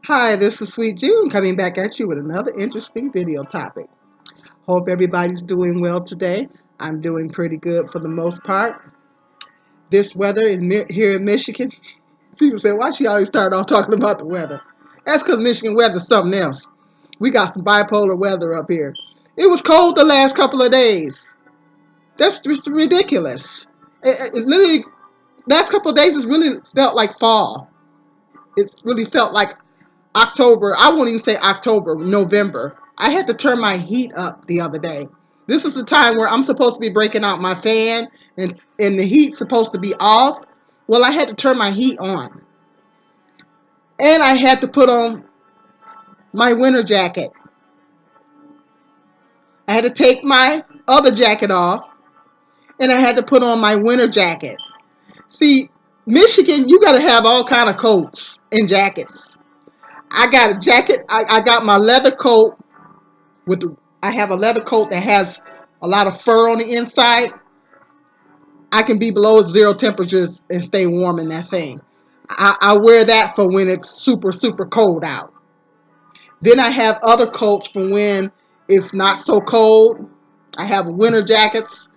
Hi, this is Sweet June coming back at you with another interesting video topic. Hope everybody's doing well today. I'm doing pretty good for the most part. This weather here in Michigan, people say, why she always start off talking about the weather? That's because Michigan weather's something else. We got some bipolar weather up here. It was cold the last couple of days. That's just ridiculous. It literally, last couple of days, it's really felt like fall. It's really felt like October. I won't even say October, November. I had to turn my heat up the other day. This is the time where I'm supposed to be breaking out my fan and the heat's supposed to be off. Well, I had to turn my heat on. And I had to put on my winter jacket. I had to take my other jacket off and I had to put on my winter jacket. See, Michigan, you got to have all kind of coats and jackets. I got a jacket. I got my leather coat I have a leather coat that has a lot of fur on the inside. I can be below zero temperatures and stay warm in that thing. I wear that for when it's super, super cold out. Then I have other coats for when it's not so cold. I have winter jackets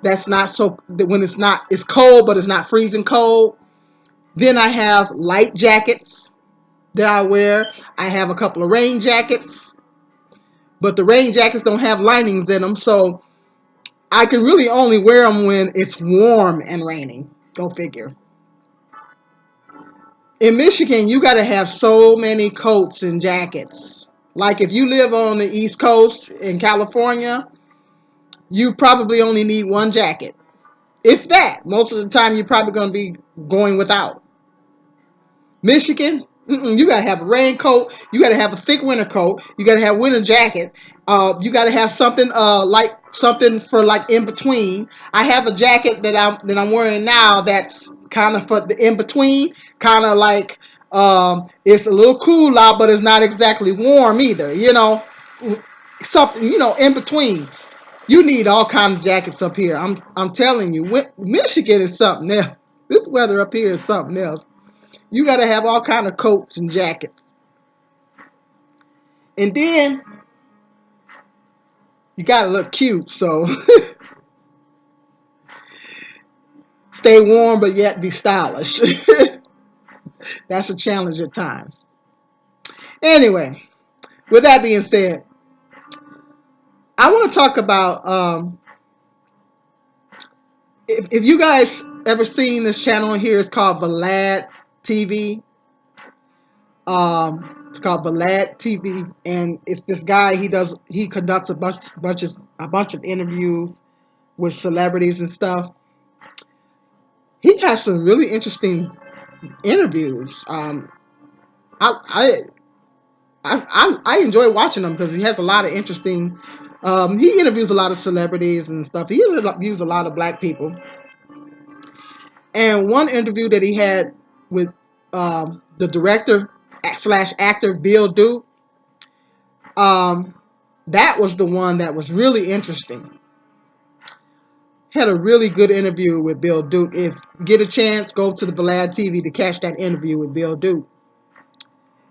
that's not so, when it's cold, but it's not freezing cold. Then I have light jackets that I wear. I have a couple of rain jackets, but the rain jackets don't have linings in them, so I can really only wear them when it's warm and raining. Go figure. In Michigan, you got to have so many coats and jackets. Like if you live on the East Coast in California, you probably only need one jacket. If that, most of the time you're probably going to be going without. Michigan, you got to have a raincoat. You got to have a thick winter coat. You got to have a winter jacket. You got to have something like something for like in between. I have a jacket that I'm wearing now that's kind of for the in between, kind of like it's a little cool out, but it's not exactly warm either. Something in between. You need all kinds of jackets up here. I'm telling you, Michigan is something else. This weather up here is something else. You got to have all kind of coats and jackets. And then you got to look cute, so stay warm but yet be stylish. That's a challenge at times. Anyway, with that being said, I want to talk about if you guys ever seen this channel here, it's called Vlad TV. It's called Vlad TV, and it's this guy. He conducts a bunch of interviews with celebrities and stuff. He has some really interesting interviews. I I enjoy watching them because he has a lot of interesting. He interviews a lot of celebrities and stuff. He interviews a lot of black people. And one interview that he had with the director slash actor Bill Duke, that was the one that was really interesting. Had a really good interview with Bill Duke. If you get a chance, go to the Vlad TV to catch that interview with Bill Duke.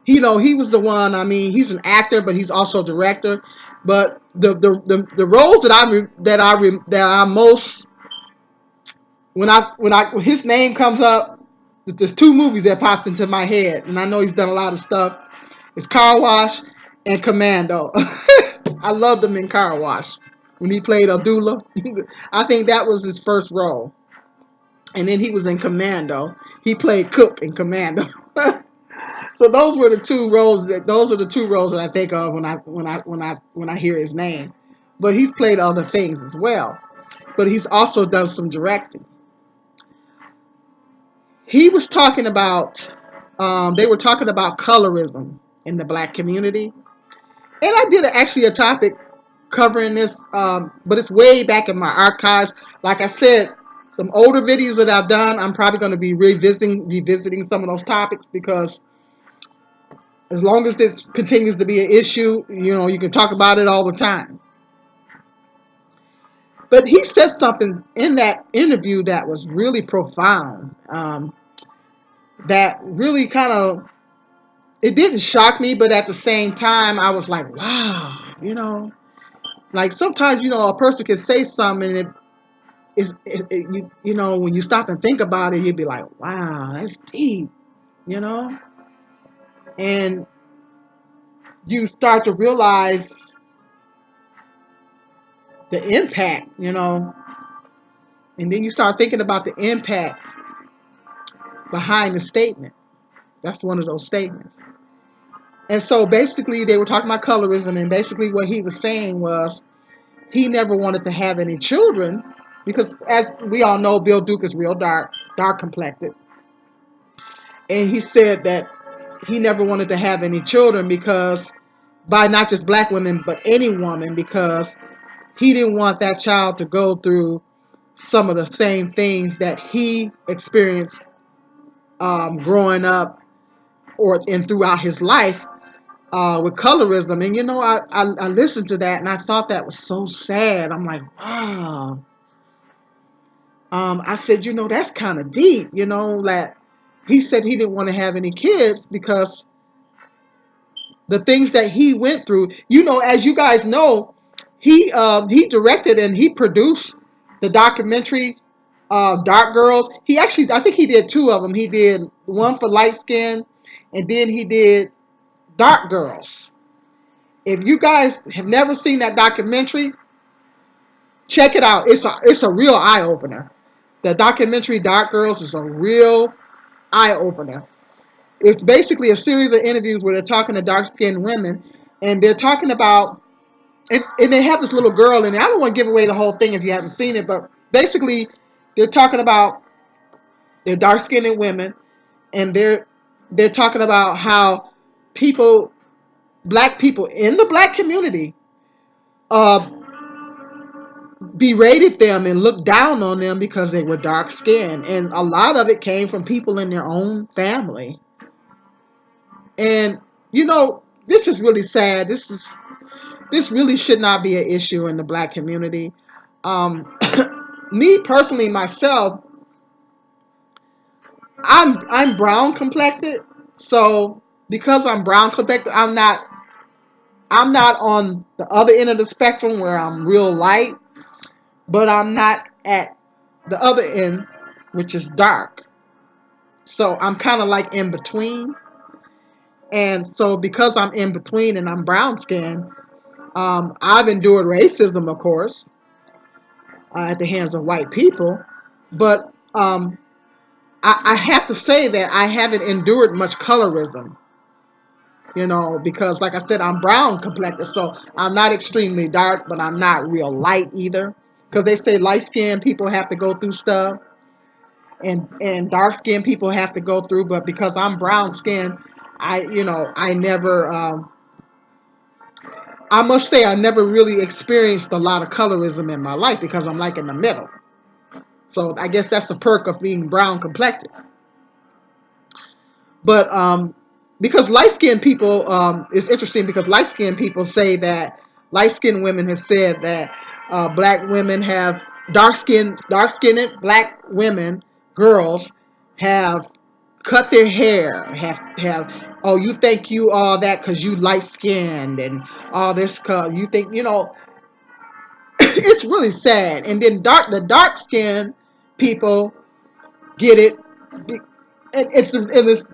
He was the one. I mean, he's an actor, but he's also a director. But the roles that I most when his name comes up, there's two movies that popped into my head, and I know he's done a lot of stuff. It's Car Wash and Commando. I loved him in Car Wash when he played Abdullah. I think that was his first role, and then he was in Commando. He played Cook in Commando. So those are the two roles that I think of when I hear his name. But he's played other things as well. But he's also done some directing. He was talking about they were talking about colorism in the black community. And I did actually a topic covering this, but it's way back in my archives. Like I said, some older videos that I've done, I'm probably going to be revisiting some of those topics because as long as it continues to be an issue, you can talk about it all the time. But he said something in that interview that was really profound, that really kind of it didn't shock me, but at the same time, I was like, wow, like sometimes, a person can say something and when you stop and think about it, you'd be like, wow, that's deep, you know? And you start to realize the impact, and then you start thinking about the impact behind the statement. That's one of those statements. And so basically, they were talking about colorism, and basically what he was saying was he never wanted to have any children because, as we all know, Bill Duke is real dark complected. And he said that he never wanted to have any children because, by not just black women, but any woman, because he didn't want that child to go through some of the same things that he experienced growing up and throughout his life with colorism. And I listened to that and I thought that was so sad. I'm like, wow. I said, that's kind of deep, that he said he didn't want to have any kids because the things that he went through, as you guys know, he directed and he produced the documentary Dark Girls. He actually, I think he did two of them. He did one for Light Skin, and then he did Dark Girls. If you guys have never seen that documentary, check it out. It's a real eye opener. The documentary Dark Girls is a real eye opener. It's basically a series of interviews where they're talking to dark skinned women, and they're talking about, and they have this little girl in it. I don't want to give away the whole thing if you haven't seen it, but basically they're talking about they're dark skinned women, and they're talking about how black people in the black community, uh, berated them and looked down on them because they were dark skinned, and a lot of it came from people in their own family. And this is really sad. This really should not be an issue in the black community. Um, Me personally, myself, I'm brown complected. So because I'm brown complected, I'm not on the other end of the spectrum where I'm real light, but I'm not at the other end, which is dark. So I'm kind of like in between. And so because I'm in between and I'm brown skinned, I've endured racism, of course, at the hands of white people. But I have to say that I haven't endured much colorism, because like I said, I'm brown complected, so I'm not extremely dark, but I'm not real light either. Because they say light skinned people have to go through stuff, and dark skinned people have to go through. But because I'm brown skinned, I never. I must say I never really experienced a lot of colorism in my life because I'm like in the middle. So I guess that's the perk of being brown complected. But because light skinned people, it's interesting because light skinned people say that light skinned women have said that black women have dark skinned black women, girls, have cut their hair, have oh, you think you are that because you light skinned and all this, you think it's really sad. And then the dark skinned people get it, and it's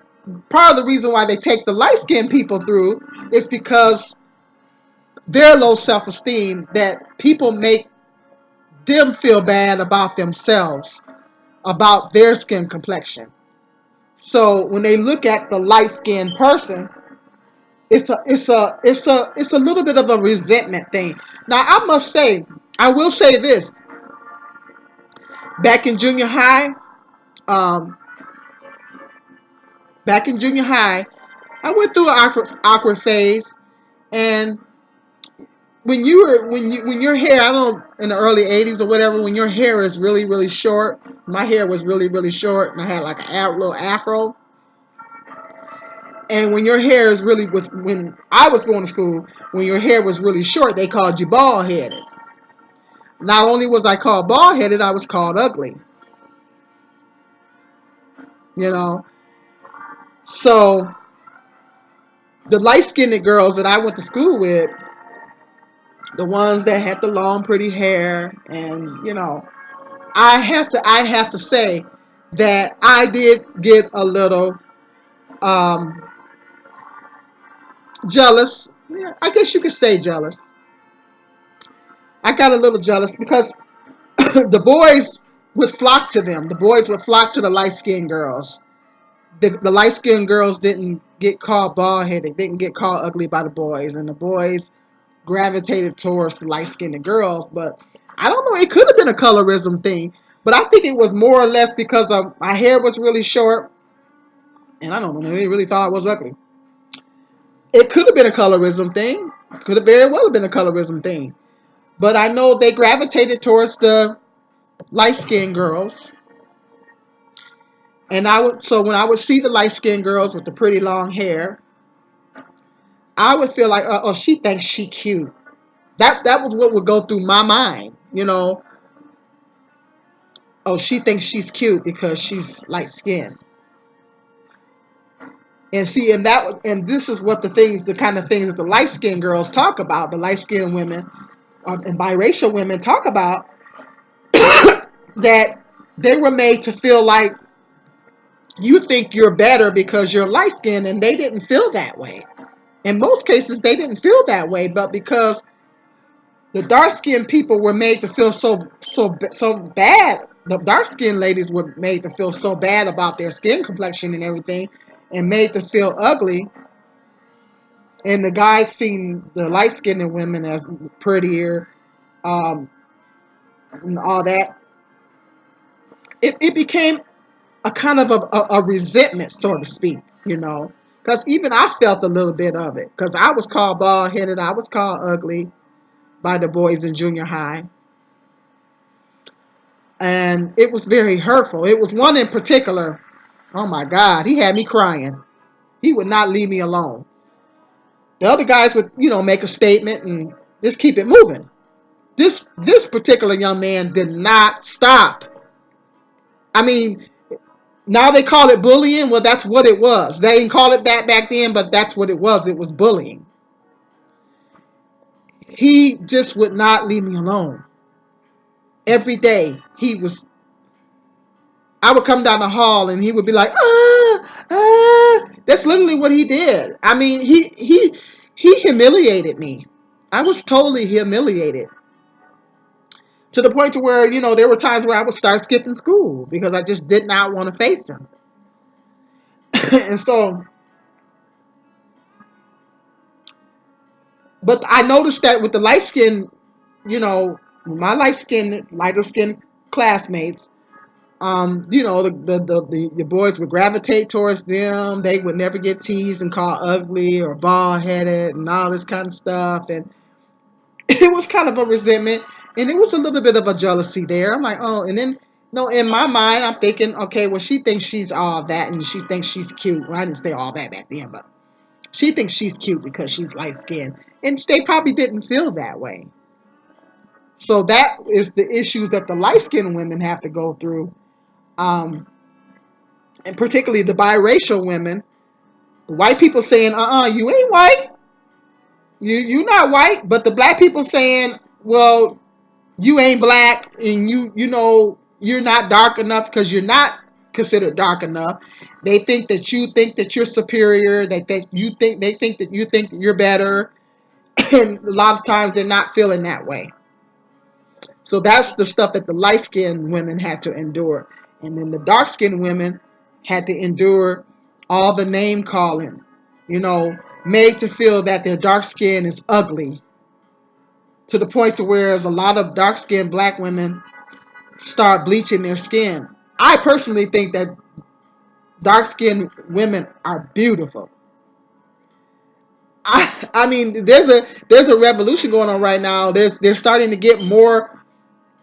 part of the reason why they take the light skinned people through is because their low self esteem, that people make them feel bad about themselves, about their skin complexion. So when they look at the light skinned person, it's a little bit of a resentment thing. Now I will say this. Back in junior high, um, I went through an awkward phase, and when your hair, I don't know, in the early 80s or whatever, when your hair is really really short. My hair was really really short, and I had like a little afro. And when your hair is really was when I was going to school, when your hair was really short, they called you bald headed. Not only was I called bald headed, I was called ugly. You know, so the light-skinned girls that I went to school with, the ones that had the long, pretty hair, and I have to say that I did get a little um, jealous. Yeah, I guess you could say jealous. I got a little jealous because the boys would flock to them. The boys would flock to the light skinned girls. The light skinned girls didn't get called bald headed, didn't get called ugly by the boys, and the boys gravitated towards the light skinned girls. But I don't know, it could have been a colorism thing, but I think it was more or less because my hair was really short, and I don't know, they really thought I was ugly. It could have been a colorism thing. Could have very well have been a colorism thing. But I know they gravitated towards the light skinned girls. And so when I would see the light skinned girls with the pretty long hair, I would feel like, oh, she thinks she cute. That was what would go through my mind, Oh, she thinks she's cute because she's light skinned. And see, and this is what the kind of things that the light skinned girls talk about, the light skinned women and biracial women talk about, that they were made to feel like you think you're better because you're light skinned, and they didn't feel that way. In most cases, they didn't feel that way, but because the dark skinned people were made to feel so bad, the dark skinned ladies were made to feel so bad about their skin complexion and everything, and made to feel ugly. And the guys seen the light skinned women as prettier, um, and all that. It became a kind of a resentment, so to speak, Because even I felt a little bit of it. Because I was called bald headed, I was called ugly by the boys in junior high. And it was very hurtful. It was one in particular, oh my God, he had me crying. He would not leave me alone. The other guys would, make a statement and just keep it moving. This particular young man did not stop. I mean, now they call it bullying. Well, that's what it was. They didn't call it that back then, but that's what it was. It was bullying. He just would not leave me alone. Every day I would come down the hall and he would be like, That's literally what he did. I mean, he humiliated me. I was totally humiliated. To the point to where, there were times where I would start skipping school because I just did not want to face him. And so, but I noticed that with the my lighter skin classmates, the boys would gravitate towards them. They would never get teased and called ugly or bald headed and all this kind of stuff. And it was kind of a resentment, and it was a little bit of a jealousy there. I'm like, oh, and then no, in my mind, I'm thinking, okay, well, she thinks she's all that, and she thinks she's cute. Well, I didn't say all that back then, but she thinks she's cute because she's light skinned, and they probably didn't feel that way. So that is the issues that the light skinned women have to go through, and particularly the biracial women. The white people saying, you ain't white. You not white, but the black people saying, well, you ain't black, and you're not dark enough because you're not considered dark enough. They think that you think that you're superior, they think that you think that you're better, and a lot of times they're not feeling that way. So that's the stuff that the light skinned women had to endure, and then the dark skinned women had to endure all the name calling, made to feel that their dark skin is ugly, to the point to where a lot of dark skinned black women start bleaching their skin. I personally think that dark skinned women are beautiful. I mean, there's a revolution going on right now. They're starting to get more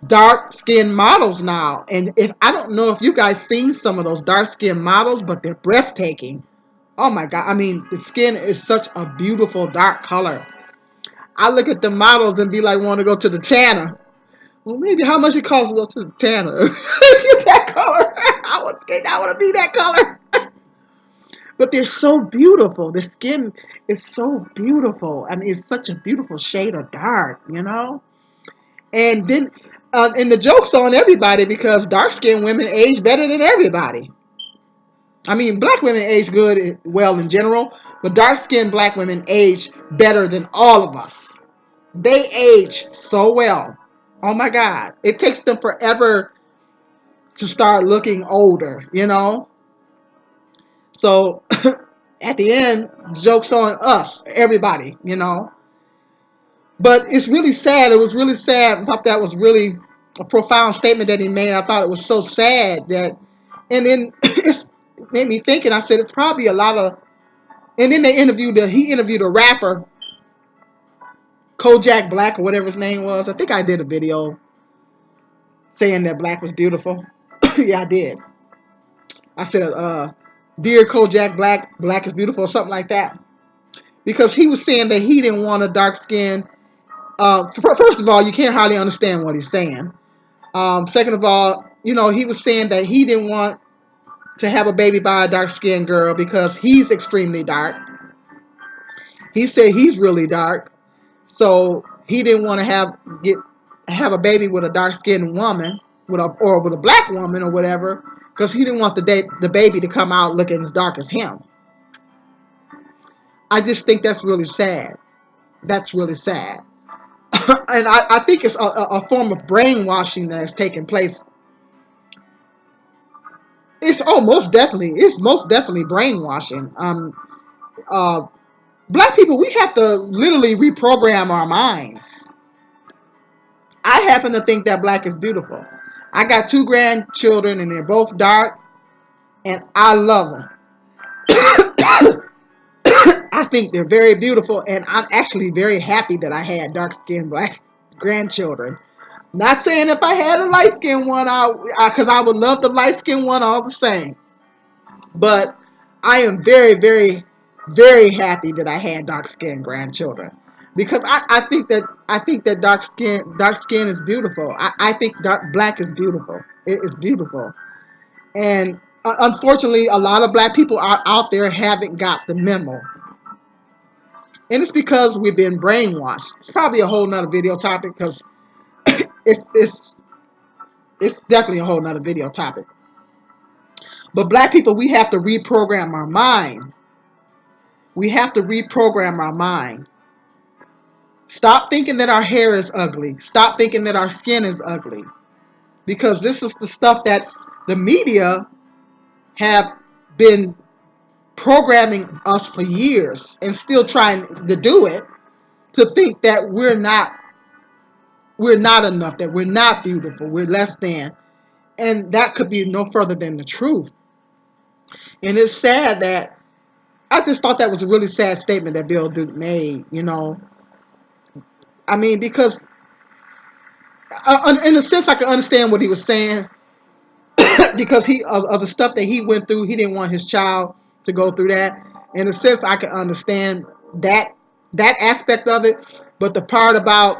dark skinned models now, and if I don't know if you guys seen some of those dark skinned models, but they're breathtaking. Oh my God! I mean, the skin is such a beautiful dark color. I look at the models and be like, want to go to the tanner. Well, maybe how much it costs to go to the tanner? Get that color. I want to be that color. but they're so beautiful. The skin is so beautiful. I mean, it's such a beautiful shade of dark, you know? And then, and the joke's on everybody because dark skinned women age better than everybody. I mean, black women age good, well in general, but dark skinned black women age better than all of us. They age so well. Oh my God. It takes them forever to start looking older, you know? So at the end, the joke's on us, everybody, you know? But it's really sad. It was really sad. I thought that was really a profound statement that he made. I thought it was so sad that, and then it made me think, and I said, it's probably a lot of, and then he interviewed a rapper, Kojak Black or whatever his name was. I think I did a video saying that black was beautiful. Yeah, I did. I said, dear Kojak Black, black is beautiful, or something like that. Because he was saying that he didn't want a dark skin. First of all, you can't hardly understand what he's saying. Second of all, you know, he was saying that he didn't want to have a baby by a dark skinned girl because he's extremely dark. He said he's really dark. So he didn't want to have a baby with a dark skinned woman or with a black woman or whatever, because he didn't want the baby to come out looking as dark as him. I just think that's really sad. That's really sad. And I think it's a form of brainwashing that has taken place. It's most definitely brainwashing. Black people, we have to literally reprogram our minds. I happen to think that black is beautiful. I got 2 grandchildren and they're both dark and I love them. I think they're very beautiful and I'm actually very happy that I had dark-skinned black grandchildren. Not saying if I had a light-skinned one, because I would love the light-skinned one all the same. But I am very, very, very happy that I had dark-skinned grandchildren. Because I think that dark skin is beautiful. I think black is beautiful. It is beautiful. And unfortunately, a lot of black people out there haven't got the memo. And it's because we've been brainwashed. It's probably a whole nother video topic because it's definitely a whole nother video topic. But black people, we have to reprogram our mind. We have to reprogram our mind. Stop thinking that our hair is ugly. Stop thinking that our skin is ugly. Because this is the stuff that the media have been programming us for years and still trying to do it, to think that we're not enough, that we're not beautiful, we're less than. And that could be no further than the truth. And it's sad that, I just thought that was a really sad statement that Bill Duke made, you know. I mean, because in a sense I can understand what he was saying because of the stuff that he went through, he didn't want his child to go through that. In a sense I can understand that aspect of it, but the part about,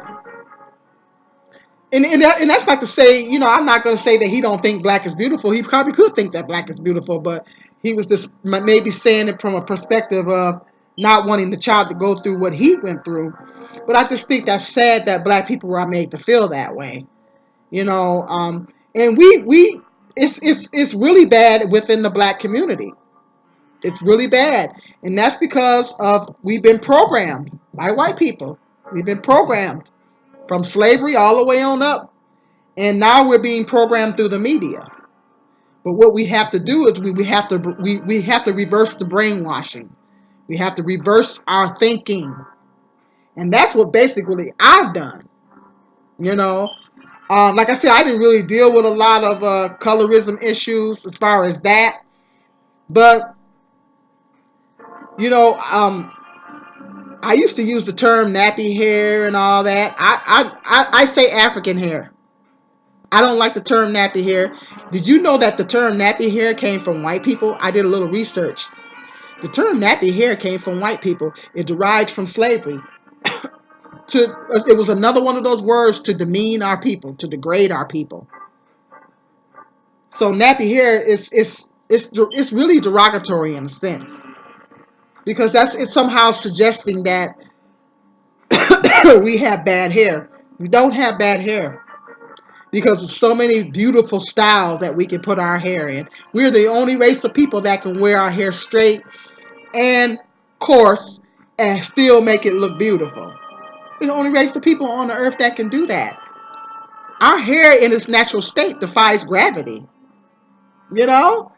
and that's not to say, you know, I'm not going to say that he don't think black is beautiful. He probably could think that black is beautiful, but he was just maybe saying it from a perspective of not wanting the child to go through what he went through. But I just think that's sad that black people are made to feel that way, you know. And it's really bad within the black community. It's really bad, and that's because of we've been programmed by white people. We've been programmed from slavery all the way on up, and now we're being programmed through the media. But what we have to do is we have to reverse the brainwashing. We have to reverse our thinking. And that's what basically I've done. You know, like I said, I didn't really deal with a lot of colorism issues as far as that. But, you know, I used to use the term nappy hair and all that. I say African hair. I don't like the term nappy hair. Did you know that the term nappy hair came from white people? I did a little research. The term nappy hair came from white people. It derived from slavery. It was another one of those words to demean our people, to degrade our people. So nappy hair is really derogatory in a sense. because it's somehow suggesting that we have bad hair. We don't have bad hair because there's so many beautiful styles that we can put our hair in. We're the only race of people that can wear our hair straight and coarse and still make it look beautiful. We're the only race of people on the earth that can do that. Our hair in its natural state defies gravity. You know?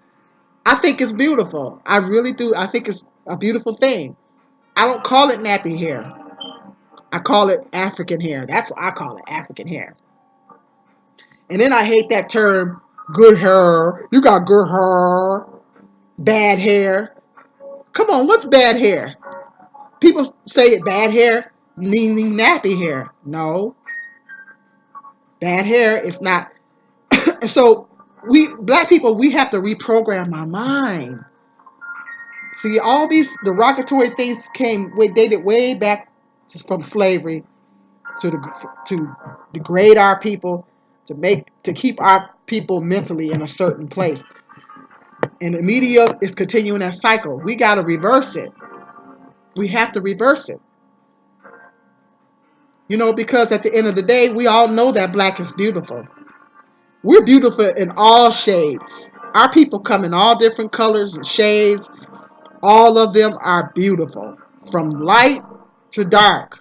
I think it's beautiful. I really do. I think it's a beautiful thing. I don't call it nappy hair. I call it African hair. That's what I call it, African hair. And then I hate that term, good hair. You got good hair, bad hair. Come on, what's bad hair? People say bad hair, meaning nappy hair. No, bad hair is not. So we black people, we have to reprogram our mind. See, all these derogatory things dated way back from slavery to degrade our people, to keep our people mentally in a certain place. And the media is continuing that cycle. We got to reverse it. We have to reverse it. You know, because at the end of the day, we all know that black is beautiful. We're beautiful in all shades. Our people come in all different colors and shades. All of them are beautiful, from light to dark.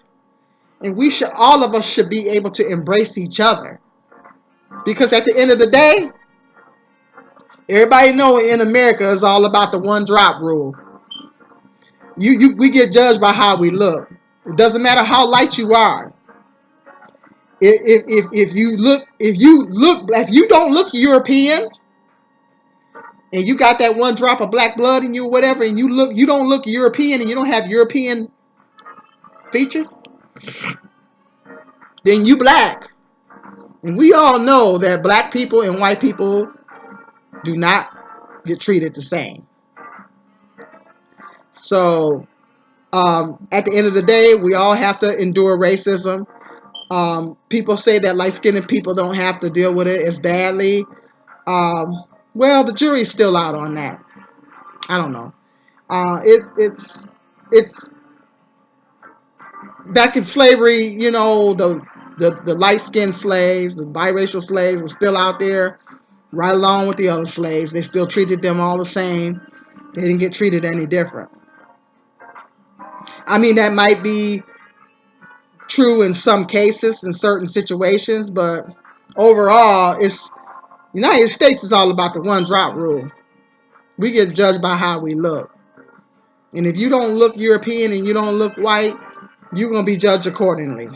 And all of us should be able to embrace each other. Because at the end of the day, everybody know in America it's all about the one drop rule. We get judged by how we look. It doesn't matter how light you are. If you don't look European and you got that one drop of black blood in you or whatever, and you don't look European and you don't have European features, then you black. And we all know that black people and white people do not get treated the same. So at the end of the day, we all have to endure racism. People say that light-skinned people don't have to deal with it as badly. Well, the jury's still out on that. I don't know. It's back in slavery, you know, the light-skinned slaves, the biracial slaves were still out there right along with the other slaves. They still treated them all the same. They didn't get treated any different. I mean, that might be true in some cases, in certain situations, but overall, United States is all about the one drop rule. We get judged by how we look. And if you don't look European and you don't look white, you're going to be judged accordingly.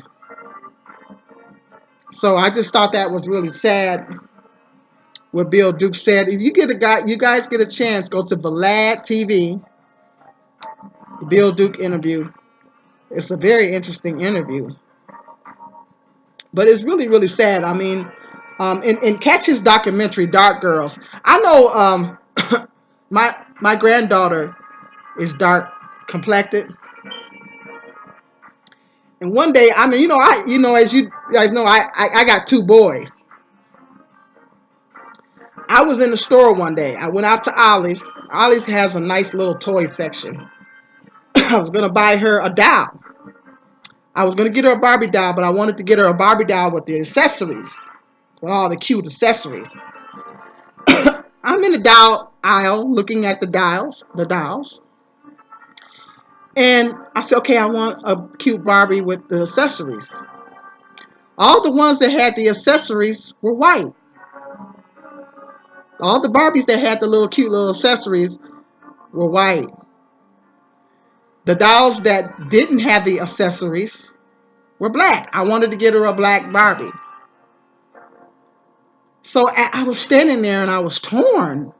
So I just thought that was really sad what Bill Duke said. If you guys get a chance, go to Vlad TV, the Bill Duke interview. It's a very interesting interview. But it's really, really sad. I mean, and catch his documentary, Dark Girls. I know my granddaughter is dark complected. And one day, I mean, as you guys know, I got two boys. I was in the store one day. I went out to Ollie's. Ollie's has a nice little toy section. I was going to buy her a doll. I was going to get her a Barbie doll, but I wanted to get her a Barbie doll with the accessories, with all the cute accessories. I'm in the doll aisle looking at the dolls. And I said, okay, I want a cute Barbie with the accessories. All the ones that had the accessories were white. All the Barbies that had the cute little accessories were white. The dolls that didn't have the accessories were black. I wanted to get her a black Barbie. So I was standing there and I was torn.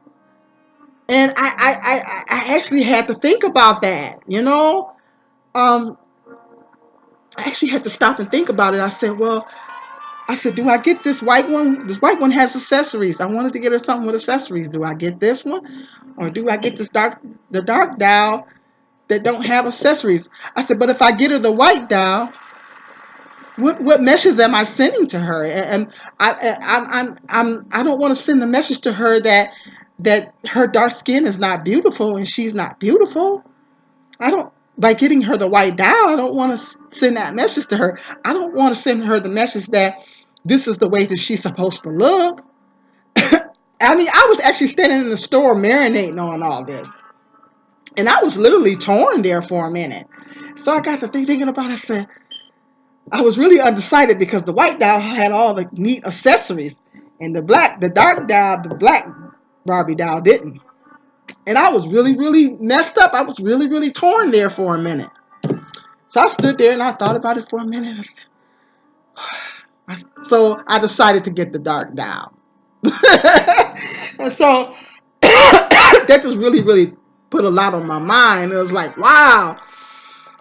And I actually had to think about that, you know. I actually had to stop and think about it. I said, do I get this white one? This white one has accessories. I wanted to get her something with accessories. Do I get this one? Or do I get the dark doll that don't have accessories? I said, but if I get her the white doll, what message am I sending to her? And I don't want to send the message to her that her dark skin is not beautiful and she's not beautiful. I don't, by getting her the white dye, I don't want to send that message to her. I don't want to send her the message that this is the way that she's supposed to look. I mean, I was actually standing in the store marinating on all this. And I was literally torn there for a minute. So I got to thinking about it. I said, I was really undecided because the white doll had all the neat accessories. And the dark doll, the black Barbie doll didn't. And I was really, really messed up. I was really, really torn there for a minute. So I stood there and I thought about it for a minute. So I decided to get the dark doll. And so that just really, really put a lot on my mind. It was like, wow.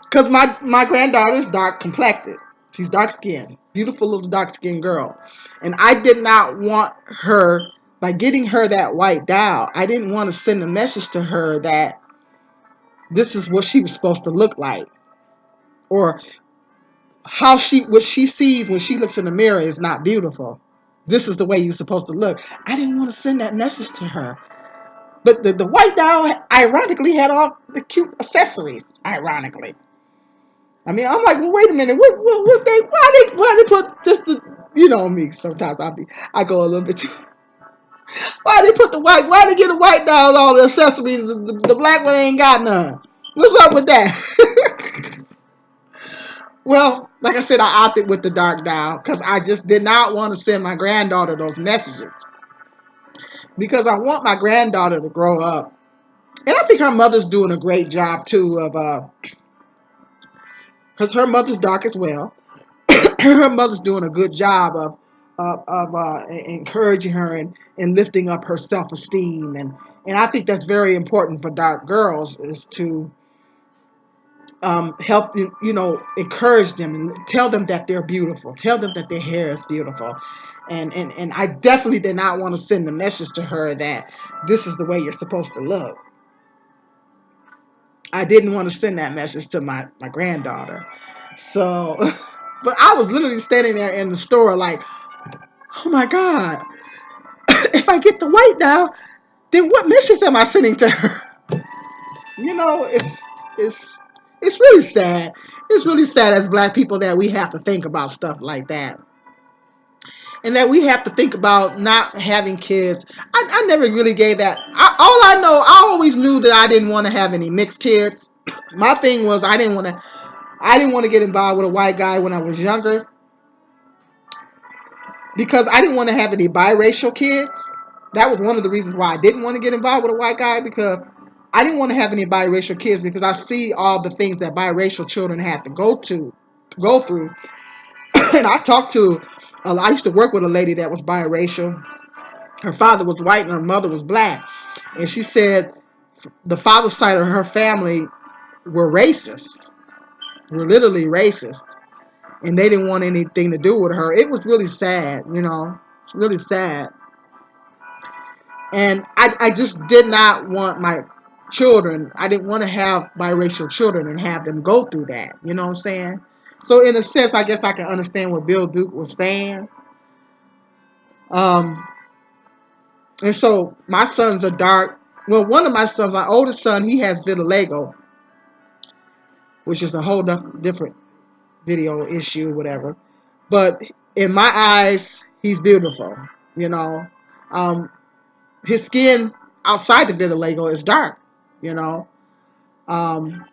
Because my granddaughter is dark complected. She's dark skinned. Beautiful little dark skinned girl. And I did not want her, by getting her that white doll, I didn't want to send a message to her that this is what she was supposed to look like. Or what she sees when she looks in the mirror is not beautiful. This is the way you're supposed to look. I didn't want to send that message to her. But the white doll ironically had all the cute accessories. Ironically. I mean, I'm like, well, wait a minute. Why they put just the, you know me. Sometimes I go a little bit too. Why they put the white? Why they get a white doll all the accessories? The black one ain't got none. What's up with that? Well, like I said, I opted with the dark doll because I just did not want to send my granddaughter those messages because I want my granddaughter to grow up, and I think her mother's doing a great job too of because her mother's dark as well. Her mother's doing a good job of encouraging her and lifting up her self-esteem, and I think that's very important for dark girls is to help encourage them and tell them that they're beautiful, tell them that their hair is beautiful, and I definitely did not want to send the message to her that this is the way you're supposed to look. I didn't want to send that message to my granddaughter. So but I was literally standing there in the store like, oh my God, if I get the white now, then what message am I sending to her? You know, it's it's really sad. It's really sad as black people that we have to think about stuff like that. And that we have to think about not having kids. I never really gave that. All I know, I always knew that I didn't want to have any mixed kids. My thing was I didn't want to get involved with a white guy when I was younger because I didn't want to have any biracial kids. That was one of the reasons why I didn't want to get involved with a white guy because I didn't want to have any biracial kids because I see all the things that biracial children have to go through. And I used to work with a lady that was biracial. Her father was white and her mother was black. And she said the father's side of her family were racist, were literally racist. And they didn't want anything to do with her. It was really sad, It's really sad. And I just did not want my children, I didn't want to have biracial children and have them go through that. You know what I'm saying? So in a sense, I guess I can understand what Bill Duke was saying. Um, and so my sons are dark. Well, one of my sons, my oldest son, he has vitiligo, which is a whole different video issue, whatever. But in my eyes, he's beautiful. You know, um, his skin outside the vitiligo is dark. You know, um,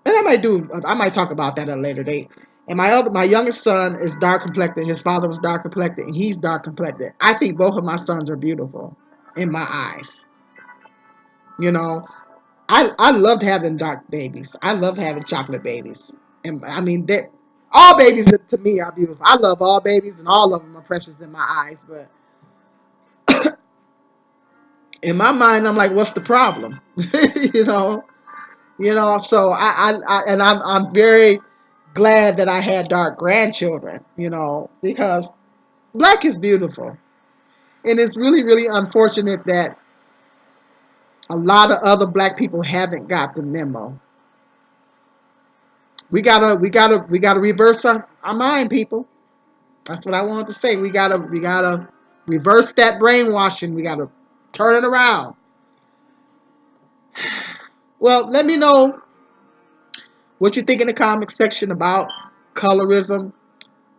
and I might talk about that at a later date. And my youngest son is dark complected. His father was dark complected, and he's dark complected. I think both of my sons are beautiful in my eyes. You know, I loved having dark babies. I love having chocolate babies, and I mean that all babies to me are beautiful. I love all babies, and all of them are precious in my eyes. But in my mind, I'm like, what's the problem? you know, So I'm very glad that I had dark grandchildren. Because black is beautiful, and it's really really unfortunate that a lot of other black people haven't got the memo. We gotta reverse our mind, people. That's what I wanted to say. We gotta reverse that brainwashing. We gotta turn it around. Well, let me know what you think in the comment section about colorism,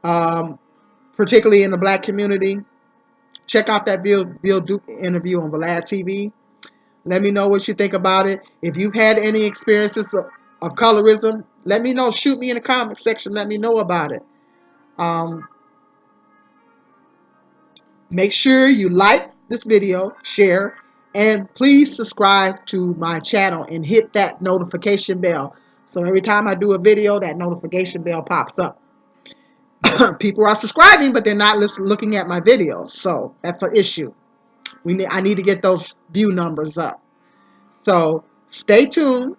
um, particularly in the black community. Check out that Bill Duke interview on Vlad TV. Let me know what you think about it. If you've had any experiences of colorism, let me know. Shoot me in the comment section. Let me know about it. Um, Make sure you like this video, share, and please subscribe to my channel and hit that notification bell. So every time I do a video, that notification bell pops up. People are subscribing, but they're not looking at my videos. So that's an issue. I need to get those view numbers up. So stay tuned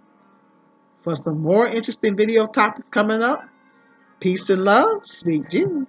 for some more interesting video topics coming up. Peace and love. Sweet June.